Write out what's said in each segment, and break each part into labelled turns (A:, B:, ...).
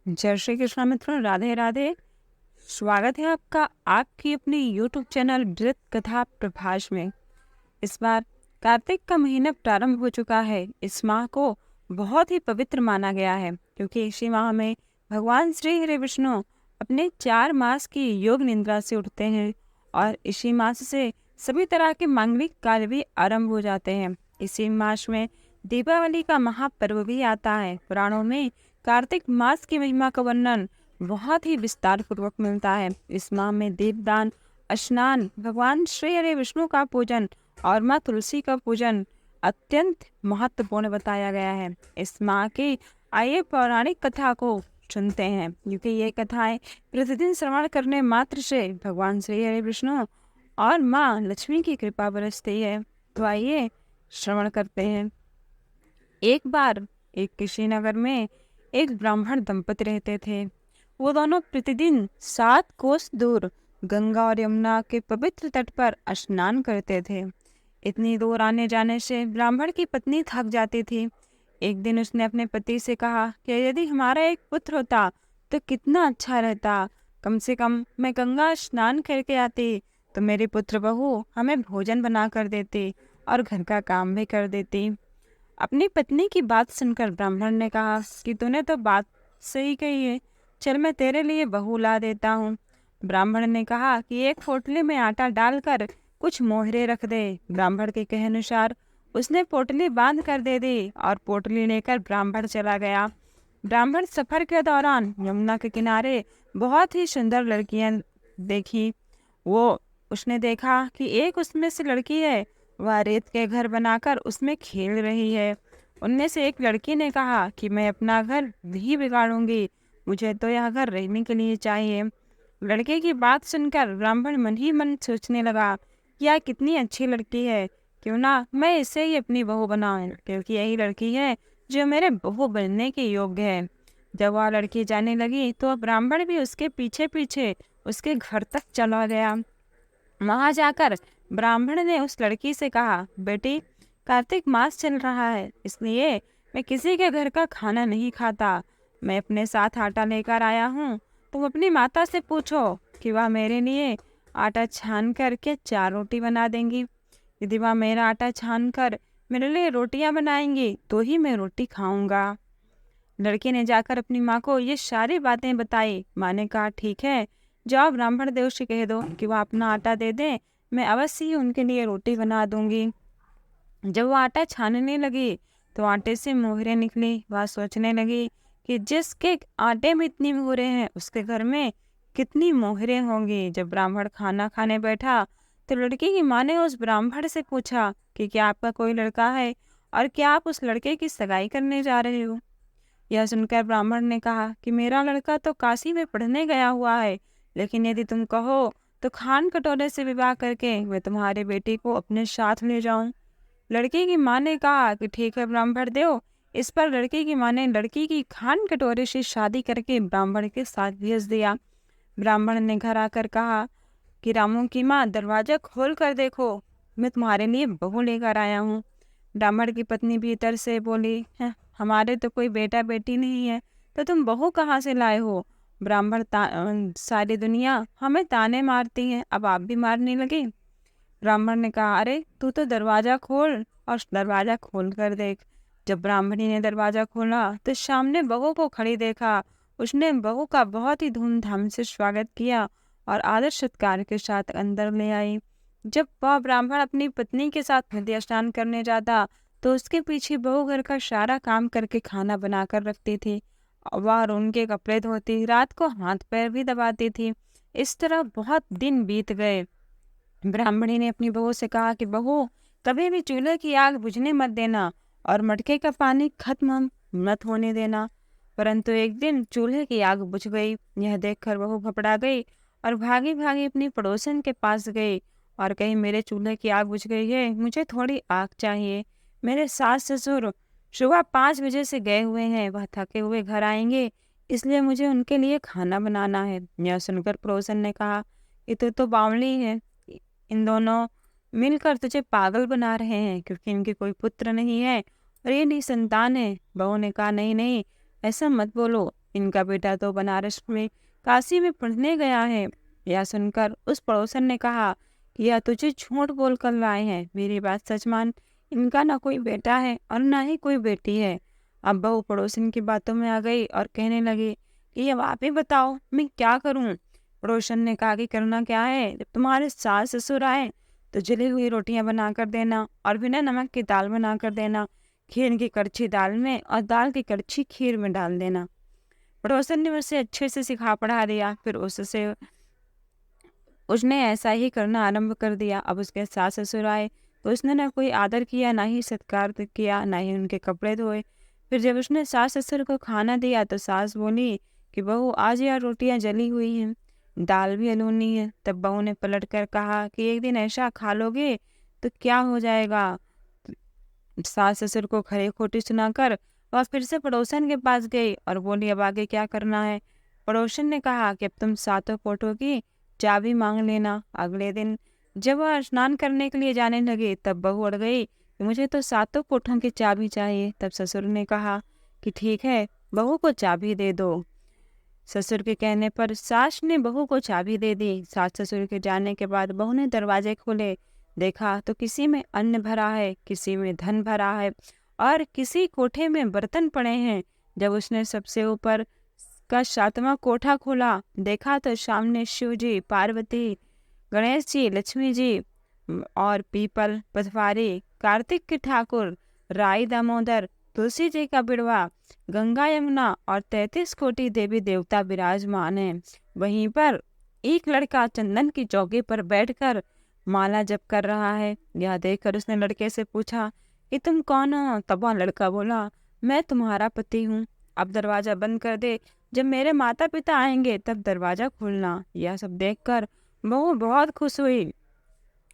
A: जय श्री कृष्ण मित्रों, राधे राधे। स्वागत है आपका आपकी अपनी यूट्यूब चैनल वृत कथा प्रभाष में। इस बार कार्तिक का महीना प्रारंभ हो चुका है। इस माह को बहुत ही पवित्र माना गया है क्योंकि इसी माह में भगवान श्री हरि विष्णु अपने 4 मास की योग निद्रा से उठते हैं और इसी मास से सभी तरह के मांगलिक कार्य भी आरंभ हो जाते हैं। इसी मास में दीपावली का महापर्व भी आता है। पुराणों में कार्तिक मास की महिमा का वर्णन बहुत ही विस्तार पूर्वक मिलता है। इस माह में दीपदान, स्नान, भगवान श्री हरि विष्णु का पूजन और माँ तुलसी का पूजन अत्यंत महत्वपूर्ण बताया गया है। इस माह की आइए पौराणिक कथा को सुनते हैं क्योंकि ये कथाएं प्रतिदिन श्रवण करने मात्र से भगवान श्री हरि विष्णु और माँ लक्ष्मी की कृपा बरसती है। तो आइए श्रवण करते हैं। एक बार एक किसी नगर में एक ब्राह्मण दंपति रहते थे। वो दोनों प्रतिदिन 7 कोस दूर गंगा और यमुना के पवित्र तट पर स्नान करते थे। इतनी दूर आने जाने से ब्राह्मण की पत्नी थक जाती थी। एक दिन उसने अपने पति से कहा कि यदि हमारा एक पुत्र होता तो कितना अच्छा रहता। कम से कम मैं गंगा स्नान करके आती तो मेरी पुत्र बहू हमें भोजन बना कर देती और घर का काम भी कर देती। अपनी पत्नी की बात सुनकर ब्राह्मण ने कहा कि तूने तो बात सही कही है, चल मैं तेरे लिए बहू ला देता हूँ। ब्राह्मण ने कहा कि एक पोटली में आटा डालकर कुछ मोहरे रख दे। ब्राह्मण के कहे अनुसार उसने पोटली बांध कर दे दी और पोटली लेकर ब्राह्मण चला गया। ब्राह्मण सफर के दौरान यमुना के किनारे बहुत ही सुंदर लड़कियां देखी। उसने देखा कि एक उसमें से लड़की है, वह रेत के घर बनाकर उसमें खेल रही है। उनमें से एक लड़की ने कहा कि मैं अपना घर नहीं बिगाड़ूंगी, मुझे तो यह घर रहने के लिए चाहिए। लड़के की बात सुनकर ब्राह्मण मन ही मन सोचने लगा, यह कितनी अच्छी लड़की है, क्यों ना मैं इसे ही अपनी बहू बनाऊं, क्योंकि यही लड़की है जो मेरे बहू बनने के योग्य है। जब वह लड़की जाने लगी तो ब्राह्मण भी उसके पीछे पीछे उसके घर तक चला गया। वहां जाकर ब्राह्मण ने उस लड़की से कहा, बेटी, कार्तिक मास चल रहा है, इसलिए मैं किसी के घर का खाना नहीं खाता। मैं अपने साथ आटा लेकर आया हूँ, तुम अपनी माता से पूछो कि वह मेरे लिए आटा छान करके 4 रोटी बना देंगी। यदि वह मेरा आटा छान कर मेरे लिए रोटियां बनाएंगी तो ही मैं रोटी खाऊंगा। लड़के ने जाकर अपनी माँ को ये सारी बातें बताई। माँ ने कहा, ठीक है, जाओ ब्राह्मण देव से कह दो कि वह अपना आटा दे दें, मैं अवश्य ही उनके लिए रोटी बना दूंगी। जब वो आटा छानने लगी तो आटे से मोहरे निकली। वह सोचने लगी कि जिसके आटे में इतनी मोहरे हैं उसके घर में कितनी मोहरे होंगी। जब ब्राह्मण खाना खाने बैठा तो लड़की की माँ ने उस ब्राह्मण से पूछा कि क्या आपका कोई लड़का है और क्या आप उस लड़के की सगाई करने जा रहे हो। यह सुनकर ब्राह्मण ने कहा कि मेरा लड़का तो काशी में पढ़ने गया हुआ है, लेकिन यदि तुम कहो तो खान कटोरे से विवाह करके मैं तुम्हारे बेटी को अपने साथ ले जाऊं। लड़की की माँ ने कहा कि ठीक है ब्राह्मण देव। इस पर लड़की की माँ ने लड़की की खान कटोरे से शादी करके ब्राह्मण के साथ भेज दिया। ब्राह्मण ने घर आकर कहा कि रामू की माँ, दरवाजा खोल कर देखो, मैं तुम्हारे लिए बहू लेकर आया हूँ। ब्राह्मण की पत्नी भीतर से बोली, है हमारे तो कोई बेटा बेटी नहीं है, तो तुम बहू कहाँ से लाए हो। ब्राह्मण सारी दुनिया हमें ताने मारती है, अब आप भी मारने लगे। ब्राह्मण ने कहा, अरे तू तो दरवाजा खोल और दरवाजा खोल कर देख। जब ब्राह्मणी ने दरवाजा खोला तो सामने बहू को खड़ी देखा। उसने बहू का बहुत ही धूमधाम से स्वागत किया और आदर सत्कार के साथ अंदर ले आई। जब वह ब्राह्मण अपनी पत्नी के साथ नदी स्नान करने जाता तो उसके पीछे बहू घर का सारा काम करके खाना बना कर रखती थी। वह उनके कपड़े धोती, रात को हाथ पैर भी दबाती थी। इस तरह बहुत दिन बीत गए। ब्राह्मणी ने अपनी बहू से कहा कि बहू, कभी भी चूल्हे की आग बुझने मत देना और मटके का पानी खत्म मत होने देना। परंतु एक दिन चूल्हे की आग बुझ गई। यह देखकर बहू घबरा गई और भागी भागी अपनी पड़ोसन के पास गई और कही, मेरे चूल्हे की आग बुझ गई है, मुझे थोड़ी आग चाहिए। मेरे सास ससुर सुबह 5 बजे से गए हुए हैं, वह थके हुए घर आएंगे, इसलिए मुझे उनके लिए खाना बनाना है। यह सुनकर पड़ोसन ने कहा, ये तो बावली है, इन दोनों मिलकर तुझे पागल बना रहे हैं क्योंकि इनके कोई पुत्र नहीं है और ये निसंतान है। बहू ने कहा, नहीं नहीं, ऐसा मत बोलो, इनका बेटा तो बनारस में काशी में पढ़ने गया है। यह सुनकर उस पड़ोसन ने कहा कि यह तुझे झूठ बोल कर लाए हैं, मेरी बात सच मान, इनका ना कोई बेटा है और ना ही कोई बेटी है। अब बहू पड़ोसन की बातों में आ गई और कहने लगी कि अब आप ही बताओ मैं क्या करूं। पड़ोसन ने कहा कि करना क्या है, जब तुम्हारे सास ससुर आए तो जली हुई रोटियां बना कर देना और बिना नमक की दाल बना कर देना, खीर की कड़छी दाल में और दाल की कड़छी खीर में डाल देना। पड़ोसन ने उसे अच्छे से सिखा पढ़ा दिया, फिर उसने ऐसा ही करना आरंभ कर दिया। अब उसके सास ससुर आए तो उसने ना कोई आदर किया, ना ही सत्कार किया, ना ही उनके कपड़े धोए। फिर जब उसने सास ससुर को खाना दिया तो सास बोली कि बहू आज यार रोटियां जली हुई हैं, दाल भी अनूनी है। तब बहू ने पलट कर कहा कि एक दिन ऐसा खा लोगे तो क्या हो जाएगा। सास ससुर को खरी खोटी सुनाकर वह फिर से पड़ोसन के पास गई और बोली अब आगे क्या करना है। पड़ोसन ने कहा कि अब तुम सातों कोठों की चाबी मांग लेना। अगले दिन जब वह स्नान करने के लिए जाने लगे तब बहू अड़ गई कि मुझे तो सातों कोठों की चाबी चाहिए। तब ससुर ने कहा कि ठीक है, बहू को चाबी दे दो। ससुर के कहने पर सास ने बहू को चाबी दे दी। सास ससुर के जाने के बाद बहू ने दरवाजे खोले, देखा तो किसी में अन्न भरा है, किसी में धन भरा है और किसी कोठे में बर्तन पड़े हैं। जब उसने सबसे ऊपर का सातवां कोठा खोला, देखा तो सामने शिव जी, पार्वती, गणेश जी, लक्ष्मी जी और पीपल, पटवारी, कार्तिक के ठाकुर, राई दामोदर, तुलसी जी का बिड़वा, गंगा यमुना और 33 कोटि देवी देवता विराजमान हैं। वहीं पर एक लड़का चंदन की चौकी पर बैठकर माला जप कर रहा है। यह देखकर उसने लड़के से पूछा कि तुम कौन हो। तब वह लड़का बोला मैं तुम्हारा पति हूँ, अब दरवाजा बंद कर दे, जब मेरे माता पिता आएंगे तब दरवाजा खोलना। यह सब देखकर बहू बहुत खुश हुई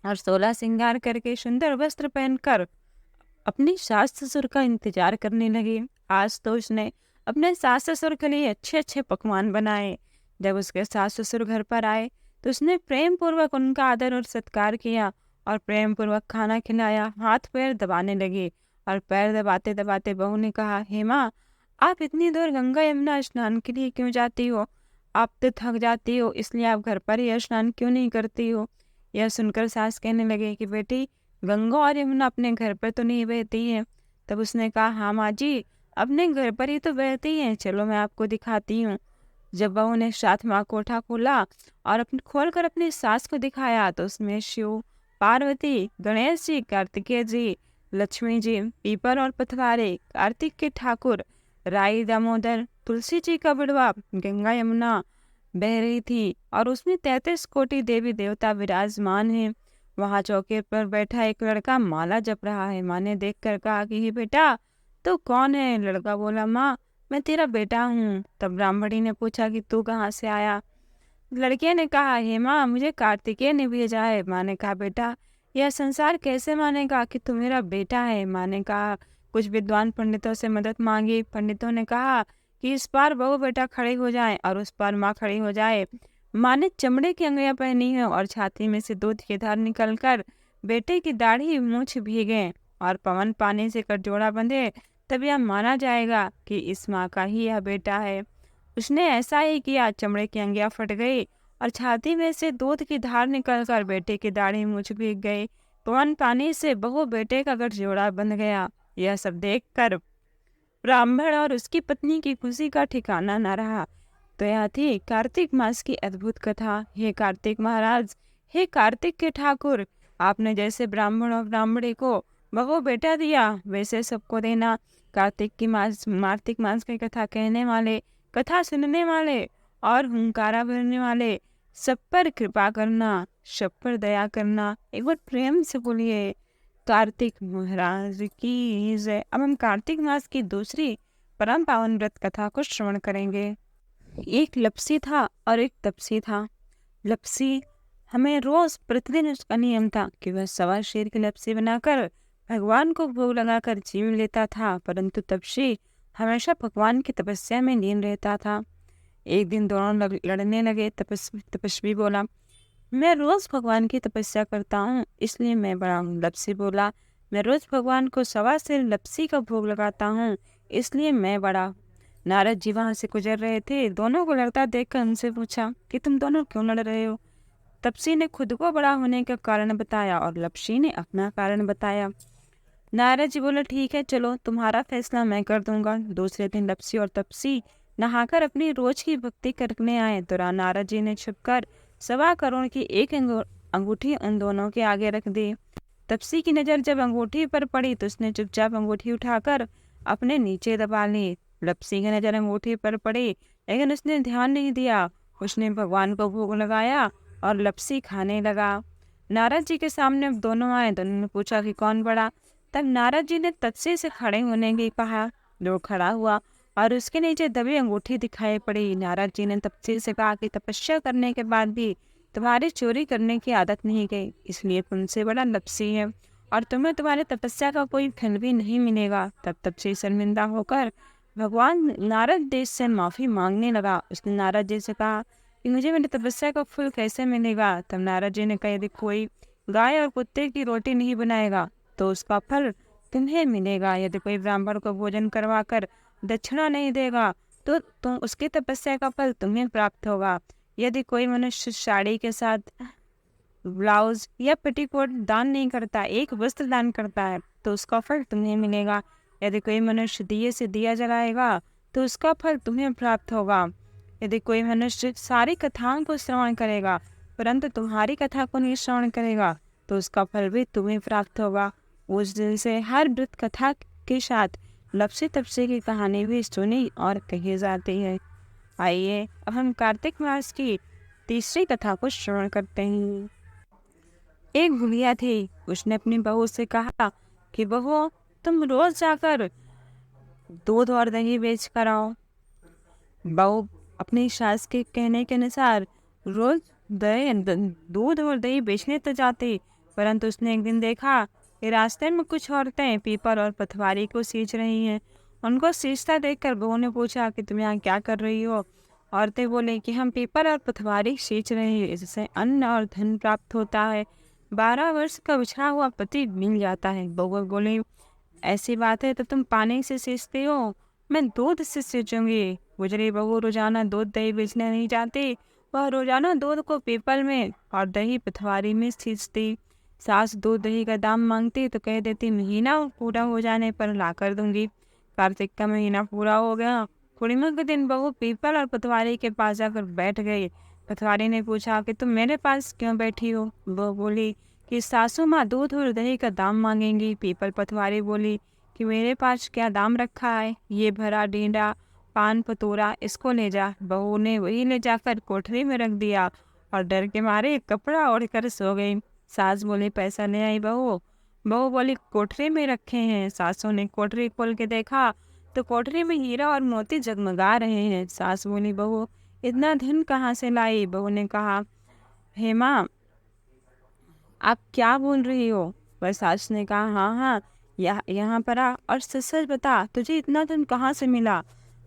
A: और 16 श्रृंगार करके सुंदर वस्त्र पहनकर अपनी सास ससुर का इंतजार करने लगी। आज तो उसने अपने सास ससुर के लिए अच्छे अच्छे पकवान बनाए। जब उसके सास ससुर घर पर आए तो उसने प्रेम पूर्वक उनका आदर और सत्कार किया और प्रेम पूर्वक खाना खिलाया। हाथ पैर दबाने लगे और पैर दबाते दबाते बहू ने कहा हे माँ, आप इतनी दूर गंगा यमुना स्नान के लिए क्यों जाती हो? आप तो थक जाती हो, इसलिए आप घर पर ही स्नान क्यों नहीं करती हो? यह सुनकर सास कहने लगे कि बेटी, गंगा और यमुना अपने घर पर तो नहीं बहती है। तब उसने कहा हाँ माँ जी, अपने घर पर ही तो बहती हैं, चलो मैं आपको दिखाती हूँ। जब बहू ने सातवां कोठा खोला और खोलकर अपनी सास को दिखाया तो उसमें शिव, पार्वती, गणेश जी, कार्तिकेय जी, लक्ष्मी जी, पीपर और पथवारे, कार्तिक के ठाकुर, राई दामोदर, तुलसी जी का बिड़वा, गंगा यमुना बह रही थी और उसमें 33 कोटि देवी देवता विराजमान हैं। वहां चौके पर बैठा एक लड़का माला जप रहा है। माँ ने देखकर कहा कि ये बेटा तू कौन है? लड़का बोला माँ, मैं तेरा बेटा हूँ। तब ब्राह्मणी ने पूछा कि तू कहाँ से आया? लड़के ने कहा हे माँ, मुझे कार्तिकेय ने भेजा है। माँ ने कहा बेटा, यह संसार कैसे मानेगा कि तू मेरा बेटा है? माँ ने कहा कुछ विद्वान पंडितों से मदद मांगी। पंडितों ने कहा कि इस पार बहू बेटा खड़े हो जाएं और उस पार माँ खड़ी हो जाए। माँ ने चमड़े की अंगुलियां पहनी है और छाती में से दूध की धार निकलकर बेटे की दाढ़ी मूछ भीगे और पवन पानी से कटजोड़ा बंधे, तब यह माना जाएगा कि इस माँ का ही यह बेटा है। उसने ऐसा ही किया, चमड़े की अंगिया फट गई और छाती में से दूध की धार निकलकर बेटे की दाढ़ी मूछ भीग गई। पवन पानी से बहू बेटे का गठजोड़ा बंध गया। यह सब देखकर ब्राह्मण और उसकी पत्नी की खुशी का ठिकाना न रहा। तो यह थी कार्तिक मास की अद्भुत कथा। हे कार्तिक महाराज, हे कार्तिक के ठाकुर, आपने जैसे ब्राह्मण और ब्राह्मणी को बहू बेटा दिया वैसे सबको देना। कार्तिक मास की कथा कहने वाले, कथा सुनने वाले और हुंकारा भरने वाले सब पर कृपा करना, सब पर दया करना। एक बार प्रेम से बोलिए कार्तिक महाराज की जय। अब हम कार्तिक मास की दूसरी परम पावन व्रत कथा को श्रवण करेंगे। एक लपसी था और एक तपसी था। लपसी हमें रोज प्रतिदिन उसका नियम था कि वह सवा शेर की लपसी बनाकर भगवान को भोग लगाकर जीव लेता था, परंतु तपसी हमेशा भगवान की तपस्या में लीन रहता था। एक दिन दोनों लड़ने लगे। तपस्वी बोला मैं रोज भगवान की तपस्या करता हूँ, इसलिए मैं बड़ा हूँ। लपसी बोला मैं रोज भगवान को सवा शेर लपसी का भोग लगाता हूँ, इसलिए मैं बड़ा। नारद जी वहां से गुजर रहे थे। दोनों को लड़ता देखकर उनसे पूछा कि तुम दोनों क्यों लड़ रहे हो। तपसी ने खुद को बड़ा होने का कारण बताया और लपसी ने अपना कारण बताया। नारद जी बोले ठीक है, चलो तुम्हारा फैसला मैं कर दूंगा। दूसरे दिन लपसी और तपसी नहाकर अपनी रोज की भक्ति करने आए तो नारद जी ने छुपकर 1.25 करोड़ की एक अंगूठी उन दोनों के आगे रख दी। तपसी की नजर जब अंगूठी पर पड़ी तो उसने चुपचाप अंगूठी उठाकर अपने नीचे दबा ली। लपसी की नजर अंगूठी पर पड़ी लेकिन उसने ध्यान नहीं दिया। उसने भगवान को भोग लगाया और लपसी खाने लगा। नारद जी के सामने अब दोनों आए तो उन्होंने पूछा कि कौन बड़ा। तब नारद जी ने तपसी से खड़े होने की कहा। जो खड़ा हुआ और उसके नीचे दबी अंगूठी दिखाई पड़ी। नारद जी ने तपसी से कहा कि तपस्या करने के बाद भी तुम्हारी चोरी करने की आदत नहीं गई, इसलिए तुमसे बड़ा लपसी है और तुम्हें तुम्हारी तपस्या का कोई फल भी नहीं मिलेगा। तब तपसी शर्मिंदा होकर भगवान नारद जी से माफी मांगने लगा। उसने नारद जी से कहा कि मुझे मेरी तपस्या का फल कैसे मिलेगा। तब नारद जी ने कहा यदि कोई गाय और कुत्ते की रोटी नहीं बनाएगा तो उसका फल तुम्हें मिलेगा। यदि कोई ब्राह्मण को भोजन करवा कर दक्षिणा नहीं देगा तो तुम उसकी तपस्या का फल तुम्हें प्राप्त होगा। यदि कोई मनुष्य साड़ी के साथ ब्लाउज या पेटीकोट दान नहीं करता, एक वस्त्र दान करता है तो उसका फल तुम्हें मिलेगा। यदि कोई मनुष्य दिए से दिया जलाएगा तो उसका फल तुम्हें प्राप्त होगा। यदि कोई मनुष्य सारी कथाओं को श्रवण करेगा परंतु तुम्हारी कथा को नहीं श्रवण करेगा तो उसका फल भी तुम्हें प्राप्त होगा। उस दिन से हर व्रत कथा के साथ लपसी तपसी की कहानी भी सुनी और कही जाती है। आइए अब हम कार्तिक मास की तीसरी कथा को श्रवण करते हैं। एक बुढ़िया थी, उसने अपनी बहू से कहा कि बहू तुम रोज जाकर दूध और दही बेच कर आओ। बहू अपनी सास के कहने के अनुसार रोज दूध और दही बेचने तो जाती, परंतु उसने एक दिन देखा कि रास्ते में कुछ औरतें पीपल और पथवारी को सींच रही हैं। उनको सींचता देखकर बहू ने पूछा कि तुम यहाँ क्या कर रही हो। औरतें बोले कि हम पीपल और पथवारी सींच रहे हैं, इससे अन्न और धन प्राप्त होता है, 12 वर्ष का बिछड़ा हुआ पति मिल जाता है। बहू बोली ऐसी बात है तो तुम पानी से सींचती हो, मैं दूध से सींचूंगी। गुजरी बहू रोजाना दूध दही बेचने नहीं जाती, वह रोजाना दूध को पीपल में और दही पथवारी में सींचती। सास दूध दही का दाम मांगती तो कह देती महीना पूरा हो जाने पर ला कर दूंगी। कार्तिक का महीना पूरा हो गया। पूर्णिमा के दिन बहू पीपल और पथवारी के पास जाकर बैठ गई। पथवारी ने पूछा कि तुम मेरे पास क्यों बैठी हो। वो बोली कि सासू माँ दूध और दही का दाम मांगेंगी। पीपल पथवारी बोली कि मेरे पास क्या दाम रखा है, ये भरा डींडा पान पतोरा इसको ले जा। बहू ने वही ले जाकर कोठरी में रख दिया और डर के मारे कपड़ा ओढ़कर सो गई। सास बोली पैसा ले आई बहू। बहू बोली कोठरी में रखे हैं। सासू ने कोठरी खोल के देखा तो कोठरी में हीरा और मोती जगमगा रहे हैं। सास बोली बहू इतना धन कहाँ से लाई। बहू ने कहा हे माँ आप क्या बोल रही हो। पर सास ने कहा हाँ हाँ यहाँ पर आ और सच सच बता तुझे इतना धन कहाँ से मिला।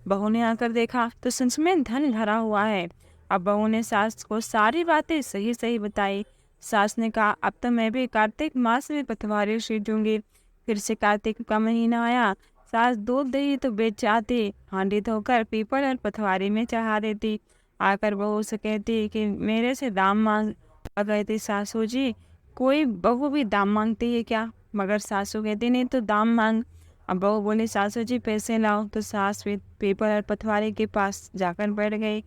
A: बहू ने आकर देखा तो सच में धन भरा हुआ है। अब बहू ने सास को सारी बातें सही सही बताई। सास ने कहा अब तो मैं भी कार्तिक मास में पथवारी सींचूंगी। फिर से कार्तिक का महीना आया। सास दूध दही तो बेच जाती, हांडी धोकर पीपल और पथवारी में चढ़ा देती। आकर बहू से कहती कि मेरे से दाम मांग। और कहती सासू जी कोई बहू भी दाम मांगती है क्या। मगर सासू कहती नहीं तो दाम मांग। अब बहू बोली सासू जी पैसे लाओ। तो सास पीपल और पथवारी के पास जाकर बैठ गई।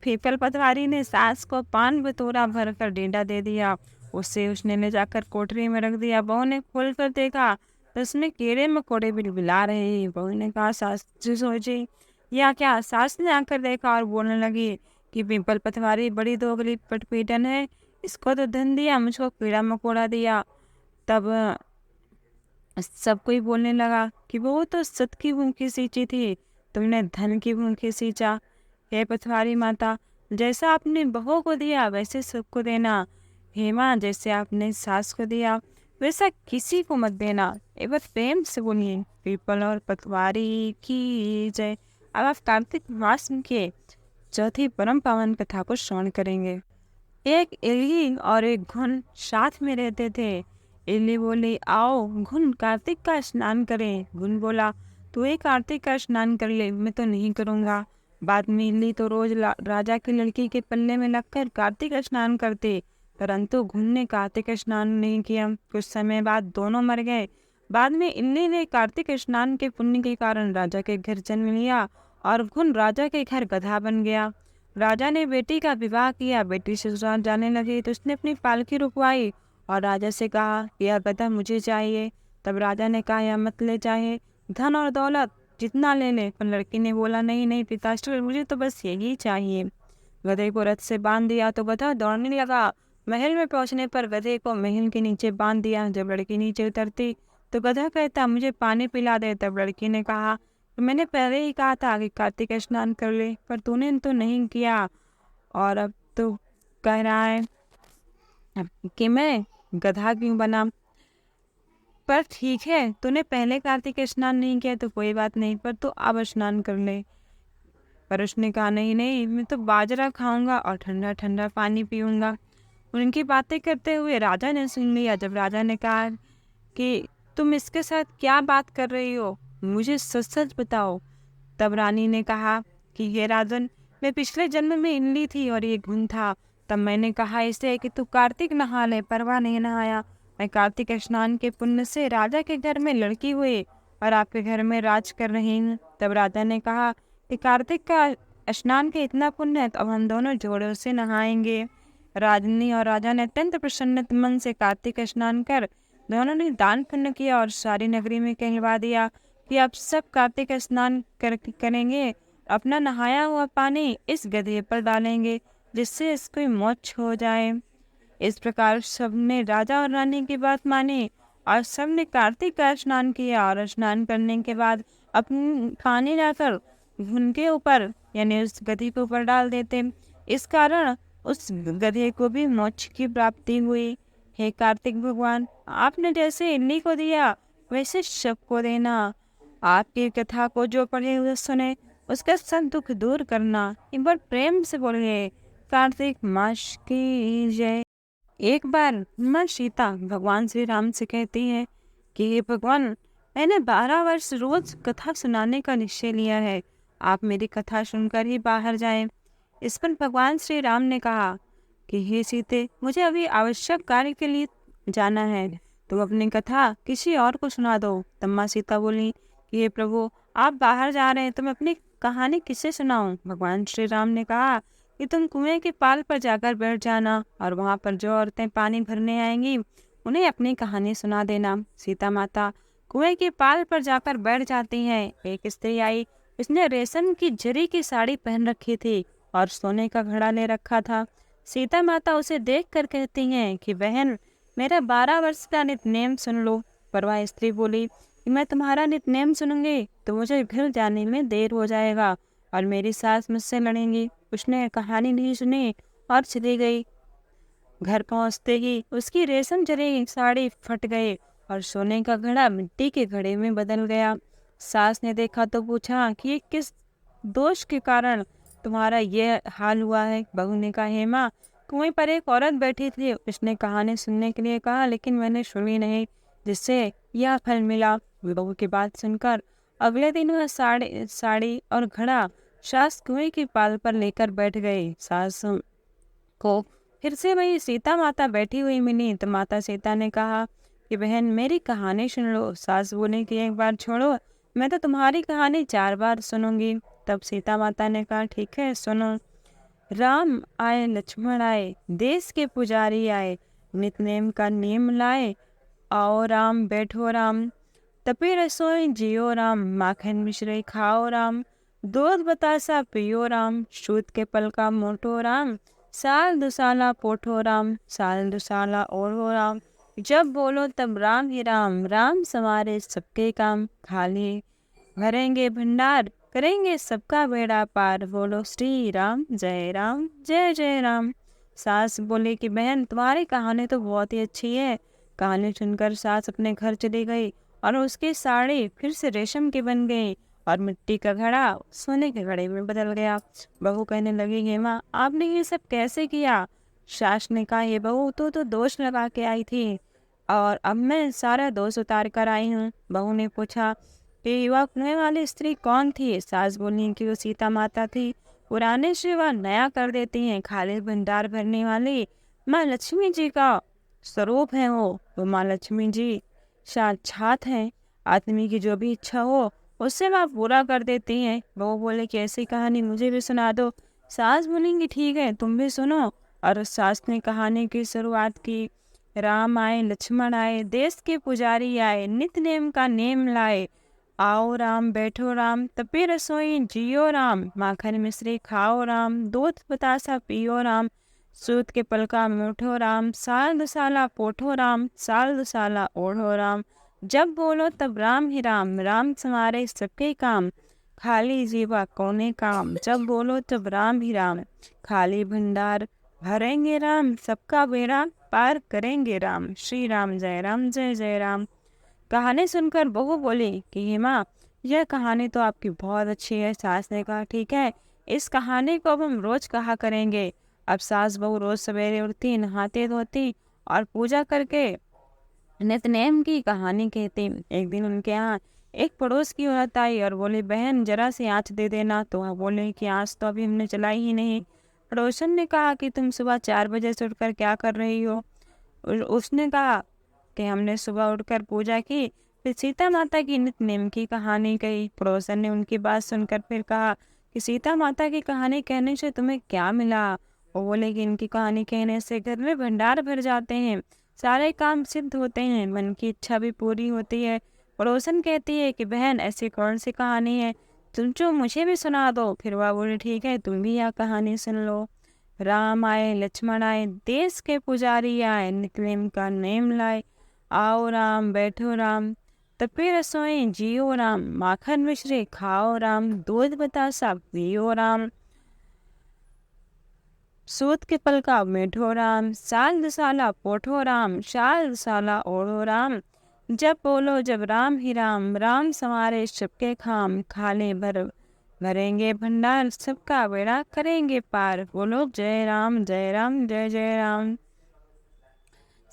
A: पीपल पथवारी ने सास को पान बतोरा भर कर डींडा दे दिया। उससे उसने ले जाकर कोठरी में रख दिया। बहू ने खोल कर देखा तो उसमें कीड़े मकोड़े बिलबिला रहे हैं। बहू ने कहा सास जी सोची या क्या। सास ने आकर देखा और बोलने लगी कि पीपल पथवारी बड़ी दोगली पटपीटन है, इसको तो धन दिया मुझको कीड़ा मकोड़ा दिया। तब सब कोई बोलने लगा कि वो तो सत की भूखी सींची थी, तुमने धन की भूखी सींचा। हे पथवारी माता जैसा आपने बहू को दिया वैसे सबको देना। हे माँ जैसे आपने सास को दिया वैसा किसी को मत देना। एक बार प्रेम से बोलिए पीपल और पथवारी की जय। अब आप कार्तिक मास के चौथी परम पावन कथा को श्रवण करेंगे। एक इल्ली और एक घुन साथ में रहते थे। इल्ली बोली आओ घुन कार्तिक का स्नान करें। घुन बोला तू ही कार्तिक का स्नान कर ले, मैं तो नहीं करूँगा। बाद में इल्ली तो रोज राजा की लड़की के पल्ले में लगकर कार्तिक स्नान करते, परंतु घुन ने कार्तिक स्नान नहीं किया। कुछ समय बाद दोनों मर गए। बाद में इल्ली ने कार्तिक स्नान के पुण्य के कारण राजा के घर जन्म लिया और घुन राजा के घर गधा बन गया। राजा ने बेटी का विवाह किया। बेटी ससुराल जाने लगी तो उसने अपनी पालकी रुकवाई और राजा से कहा कि यह गधा मुझे चाहिए। तब राजा ने कहा, यह मत ले, चाहे धन और दौलत जितना ले ले। पर लड़की ने बोला, नहीं नहीं पिताश्री, मुझे तो बस यही चाहिए। गधे को रथ से बांध दिया तो गधा दौड़ने लगा। महल में पहुंचने पर गधे को महल के नीचे बांध दिया। जब लड़की नीचे उतरती तो गधा कहता, मुझे पानी पिला दे। तब लड़की ने कहा, मैंने पहले ही कहा था कि कार्तिक स्नान कर ले, पर तूने तो नहीं किया और अब तो कह रहा है कि मैं गधा क्यों बना। पर ठीक है, तूने पहले कार्तिक स्नान नहीं किया तो कोई बात नहीं, पर तू अब स्नान कर ले। पर उसने कहा, नहीं नहीं, मैं तो बाजरा खाऊंगा और ठंडा ठंडा पानी पीऊंगा। उनकी बातें करते हुए राजा ने सुन लिया। जब राजा ने कहा कि तुम इसके साथ क्या बात कर रही हो, मुझे सच सच बताओ। तब रानी ने कहा कि हे राजन, मैं पिछले जन्म में इल्ली थी और ये घुन था। तब मैंने कहा इसे कि तू कार्तिक नहा ले, परवाह नहीं नहाया। मैं कार्तिक स्नान के पुण्य से राजा के घर में लड़की हुई और आपके घर में राज कर रही हूँ। तब राजा ने कहा कि कार्तिक का स्नान के इतना पुण्य है तो अब हम दोनों जोड़ों से नहाएंगे। राजनी और राजा ने अत्यंत प्रसन्न मन से कार्तिक स्नान कर दोनों ने दान पुण्य किया और सारी नगरी में कहलवा दिया कि अब सब कार्तिक स्नान करेंगे। अपना नहाया हुआ पानी इस गधे पर डालेंगे जिससे इसको मोक्ष हो जाए। इस प्रकार सबने राजा और रानी की बात मानी और सबने कार्तिक का स्नान किया और स्नान करने के बाद अपनी पानी लाकर उनके ऊपर यानी उस गधे के ऊपर डाल देते। इस कारण उस गधे को भी मोक्ष की प्राप्ति हुई। हे कार्तिक भगवान, आपने जैसे इल्ली को दिया वैसे सबको देना। आपकी कथा को जो पढ़े हुए सुने उसका सब दुख दूर करना। एक बार प्रेम से बोलिए, कार्तिक मास की जय। एक बार माँ सीता भगवान श्री राम से कहती है कि हे भगवान, मैंने 12 वर्ष रोज कथा सुनाने का निश्चय लिया है, आप मेरी कथा सुनकर ही बाहर जाएं। इस पर भगवान श्री राम ने कहा कि हे सीते, मुझे अभी आवश्यक कार्य के लिए जाना है, तुम अपनी कथा किसी और को सुना दो। तब माँ सीता बोली कि हे प्रभु, आप बाहर जा रहे हैं तो मैं अपनी कहानी किसे सुनाऊं। भगवान श्री राम ने कहा कि तुम कुएं के पाल पर जाकर बैठ जाना और वहां पर जो औरतें पानी भरने आएंगी उन्हें अपनी कहानी सुना देना। सीता माता कुएं के पाल पर जाकर बैठ जाती हैं। एक स्त्री आई, उसने रेशम की जरी की साड़ी पहन रखी थी और सोने का घड़ा ले रखा था। सीता माता उसे देखकर कहती हैं कि बहन, मेरा 12 वर्ष का नित्यनेम सुन लो। पर वह स्त्री बोली कि मैं तुम्हारा नित्यनेम सुनूंगी तो मुझे घर जाने में देर हो जाएगा और मेरी सास मुझसे लड़ेंगी। उसने कहानी नहीं सुनी और चली गई। घर पहुंचते ही उसकी रेशम जरी साड़ी फट गई और सोने का घड़ा मिट्टी के घड़े में बदल गया। सास ने देखा तो पूछा कि ये किस दोष के कारण तुम्हारा ये हाल हुआ है। बहू ने कहा, हे माँ, कुएं पर एक औरत बैठी थी, उसने कहानी सुनने के लिए कहा लेकिन मैंने सुनी नहीं, जिससे यह फल मिला। बहू की बात सुनकर अगले दिन वह साड़ी और घड़ा सास कुएं की पाल पर लेकर बैठ गई। सास को फिर से वही सीता माता बैठी हुई मिली तो माता सीता ने कहा कि बहन, मेरी कहानी सुन लो। सास बोले कि एक बार छोड़ो, मैं तो तुम्हारी कहानी 4 बार सुनूंगी। तब सीता माता ने कहा, ठीक है, सुनो। राम आए, लक्ष्मण आए, देश के पुजारी आए, नित्यनेम का नियम लाए, आओ राम बैठो राम, तपे रसोई जियो राम, माखन मिश्री खाओ राम, दूध बतासा पियो राम, सूत के पल का मोटो राम, साल दुसाला पोठो राम, साल दुसाला ओढ़ो राम, जब बोलो तब राम ही राम, राम समारे सबके काम, खाली भरेंगे भंडार, करेंगे सबका बेड़ा पार, बोलो श्री राम जय जय राम। सास बोली कि बहन, तुम्हारी कहानी तो बहुत ही अच्छी है। कहानी सुनकर सास अपने घर चली गई और उसकी साड़ी फिर से रेशम की बन गई और मिट्टी का घड़ा सोने के घड़े में बदल गया। बहू कहने लगी, हे माँ, आपने ये सब कैसे किया। सास ने कहा, ये बहू, तो दोष लगा के आई थी और अब मैं सारा दोष उतार कर आई हूँ। बहू ने पूछा ये युवक होने वाली स्त्री कौन थी? सास बोली कि वो सीता माता थी। पुराने से वह नया कर देती हैं, खाली भंडार भरने वाली माँ लक्ष्मी जी का स्वरूप है वो माँ लक्ष्मी जी साक्षात हैं। आदमी की जो भी इच्छा हो उससे वह पूरा कर देती हैं। वो बोले कि ऐसी कहानी मुझे भी सुना दो। सास बोलेंगी ठीक है, तुम भी सुनो। और उस सास ने कहानी की शुरुआत की। राम आए, लक्ष्मण आए, देश के पुजारी आए, नित नेम का नेम लाए। आओ राम, बैठो राम, तपे रसोई जियो राम, माखन मिश्री खाओ राम, दूध बतासा पियो राम, सूत के पलका में उठो राम, साल दुसाला पोठो राम, साल दुसाला ओढ़ो राम। जब बोलो तब राम ही राम, राम समारे सबके काम, खाली जीवा कोने काम। जब बोलो तब राम ही राम, खाली भंडार भरेंगे राम, सबका बेड़ा पार करेंगे राम। श्री राम जय राम, जय जय राम। कहानी सुनकर बहू बोली कि हे माँ, यह कहानी तो आपकी बहुत अच्छी है। सास ने कहा ठीक है, इस कहानी को अब हम रोज कहा करेंगे। अब सास बहू रोज सवेरे उठती, नहाती धोती और पूजा करके नित्यनेम की कहानी कहती। एक दिन उनके यहाँ एक पड़ोस की औरत आई और बोली बहन जरा सी आँच दे देना। तो वह बोले कि आँच तो अभी हमने जलाई ही नहीं। पड़ोसन ने कहा कि तुम सुबह 4 बजे से उठकर क्या कर रही हो? उसने कहा कि हमने सुबह उठकर पूजा की, फिर सीता माता की नित नेम की कहानी कही। पड़ोसन ने उनकी बात सुनकर फिर कहा कि सीता माता की कहानी कहने से तुम्हें क्या मिला? वो बोले कि इनकी कहानी कहने से घर में भंडार भर जाते हैं, सारे काम सिद्ध होते हैं, मन की इच्छा भी पूरी होती है। पड़ोसन कहती है कि बहन ऐसी कौन सी कहानी है, तुम जो मुझे भी सुना दो। फिर वह बोले ठीक है, तुम भी यह कहानी सुन लो। राम आए, लक्ष्मण आए, देश के पुजारी आए, नित्य का नेम लाए। आओ राम, बैठो राम, तपे रसोई जियो राम, माखन मिश्री खाओ राम, दूध बतासा पियो राम, सूत के पलका मेढो राम, साल दुसाला पोठो राम, साल दुसाला ओढ़ो राम। जब बोलो जब राम ही राम, राम समारे सबके खाम, खाले भरेंगे भंडार, सबका बेड़ा करेंगे पार। बोलो जय राम, जय राम, जय जय राम।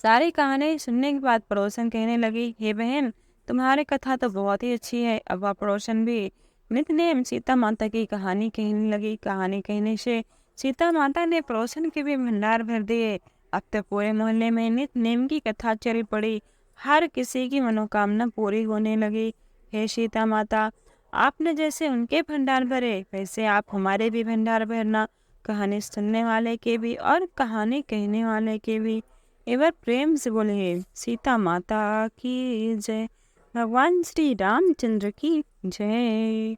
A: सारी कहानी सुनने के बाद पड़ोसन कहने लगी हे बहन, तुम्हारी कथा तो बहुत ही अच्छी है। अब वह पड़ोसन भी नित्य सीता माता की कहानी कहने लगी। कहानी कहने से सीता माता ने पड़ोसन के भी भंडार भर दिए। अब तो पूरे मोहल्ले में नित्य नेम की कथा चली पड़ी। हर किसी की मनोकामना पूरी होने लगी। हे सीता माता, आपने जैसे उनके भंडार भरे वैसे आप हमारे भी भंडार भरना, कहानी सुनने वाले के भी और कहानी कहने वाले के भी। एक बार प्रेम से बोले सीता माता की जय, भगवान श्री रामचंद्र की जय।